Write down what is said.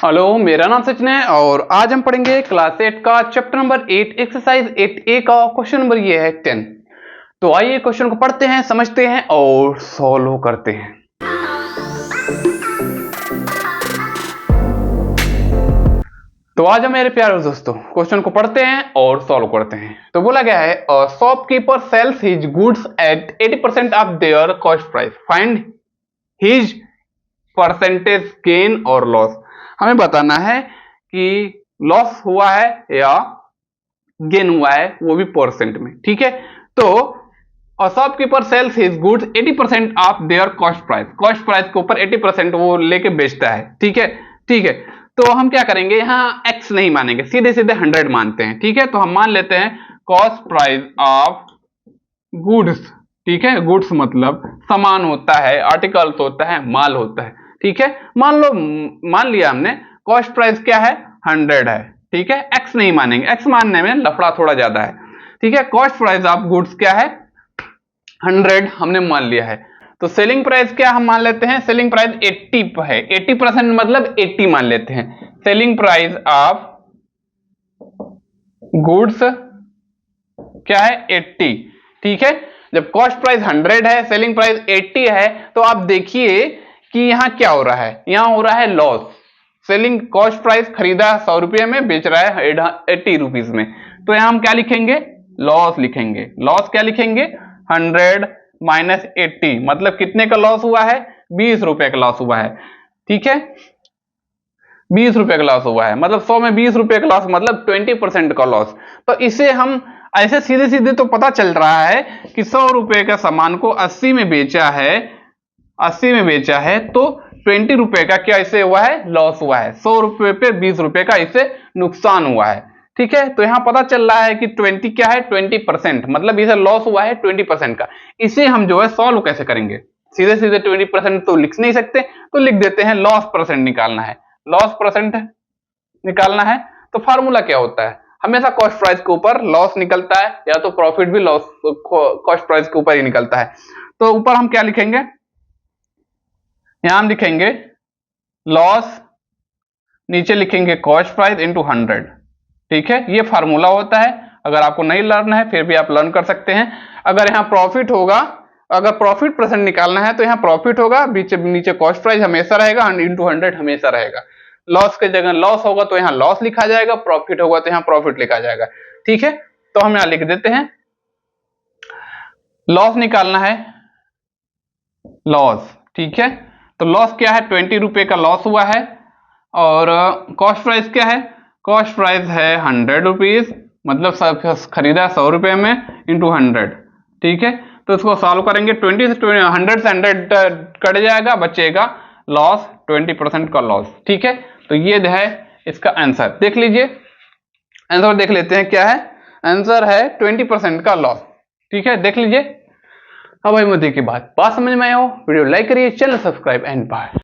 Hello, मेरा नाम सचिन है और आज हम पढ़ेंगे क्लास 8 का चैप्टर नंबर 8 एक्सरसाइज 8A का क्वेश्चन नंबर ये है 10। तो आइए क्वेश्चन को पढ़ते हैं, समझते हैं और सॉल्व करते हैं। तो आज हम मेरे प्यारे दोस्तों क्वेश्चन को पढ़ते हैं और सॉल्व करते हैं। तो बोला गया है shopkeeper sales his goods at 80% of their cost price, find his percentage gain और लॉस। हमें बताना है कि लॉस हुआ है या गेन हुआ है, वो भी परसेंट में। ठीक है, तो shopkeeper sales his goods 80% of their cost price, cost price के ऊपर 80% वो लेके बेचता है। ठीक है, ठीक है। तो हम क्या करेंगे, यहाँ एक्स नहीं मानेंगे, सीधे सीधे 100 मानते हैं। ठीक है, तो हम मान लेते हैं कॉस्ट प्राइस ऑफ गुड्स। ठीक है, गुड्स मतलब सामान होता है, आर्टिकल्स होता है, माल होता है। ठीक है, मान लिया हमने कॉस्ट प्राइस क्या है, 100 है। ठीक है, एक्स नहीं मानेंगे, एक्स मानने में लफड़ा थोड़ा ज्यादा है। ठीक है, कॉस्ट प्राइस ऑफ गुड्स क्या है, 100 हमने मान लिया है। तो सेलिंग प्राइस क्या हम मान लेते हैं, सेलिंग प्राइस 80 है, 80% मतलब 80 मान लेते हैं। सेलिंग प्राइस ऑफ गुड्स क्या है, 80। ठीक है, जब कॉस्ट प्राइस 100 है, सेलिंग प्राइस 80 है, तो आप देखिए कि यहां क्या हो रहा है, यहां हो रहा है लॉस। सेलिंग कॉस्ट प्राइस खरीदा 100 रुपये में, बेच रहा है 80 रुपीज में, तो यहां हम क्या लिखेंगे, लॉस लिखेंगे। लॉस क्या लिखेंगे, 100 माइनस 80 मतलब कितने का लॉस हुआ है, 20 रुपए का लॉस हुआ है। ठीक है, 20 रुपए का लॉस हुआ है, मतलब 100 में 20 रुपए का लॉस मतलब 20% का लॉस। तो इसे हम ऐसे सीधे सीधे तो पता चल रहा है कि 100 रुपए का सामान को 80 में बेचा है, 80 में बेचा है, तो 20 रुपए का क्या इसे हुआ है, लॉस हुआ है। 100 रुपए पे 20 रुपए का इसे नुकसान हुआ है। ठीक है, तो यहां पता चल रहा है कि 20 क्या है, 20%, मतलब इसे लॉस हुआ है 20% का। इसे हम जो है सॉल्व कैसे करेंगे, सीधे सीधे 20% तो लिख नहीं सकते, तो लिख देते हैं लॉस परसेंट निकालना है। लॉस परसेंट निकालना है तो फार्मूला क्या होता है, हमेशा कॉस्ट प्राइस के ऊपर लॉस निकलता है, या तो प्रॉफिट भी लॉस कॉस्ट प्राइस के ऊपर ही निकलता है। तो ऊपर हम क्या लिखेंगे, यहां हम लिखेंगे लॉस, नीचे लिखेंगे कॉस्ट प्राइस इंटू 100। ठीक है, ये फार्मूला होता है। अगर आपको नहीं लर्न है फिर भी आप लर्न कर सकते हैं। अगर यहां प्रॉफिट होगा, अगर प्रॉफिट परसेंट निकालना है तो यहां प्रॉफिट होगा, नीचे कॉस्ट प्राइस हमेशा रहेगा, इंटू 100 हमेशा रहेगा। लॉस के जगह लॉस होगा तो यहां लॉस लिखा जाएगा, प्रॉफिट होगा तो यहां प्रॉफिट लिखा जाएगा। ठीक है, तो हम यहां लिख देते हैं लॉस निकालना है, लॉस। ठीक है, तो लॉस क्या है, 20 रुपए का लॉस हुआ है, और कॉस्ट प्राइस क्या है, कॉस्ट प्राइस है 100 रुपीज, मतलब खरीदा 100 रुपए में, इंटू 100। ठीक है, तो इसको सॉल्व करेंगे, 100 से 100 कट जाएगा, बचेगा लॉस, 20% का लॉस। ठीक है, तो ये है इसका आंसर। देख लीजिए आंसर, देख लेते हैं क्या है आंसर, है 20% का लॉस। ठीक है, देख लीजिए। अब भाई मुद्दे की बात समझ में आए हो, वीडियो लाइक करिए, चैनल सब्सक्राइब एंड बाय।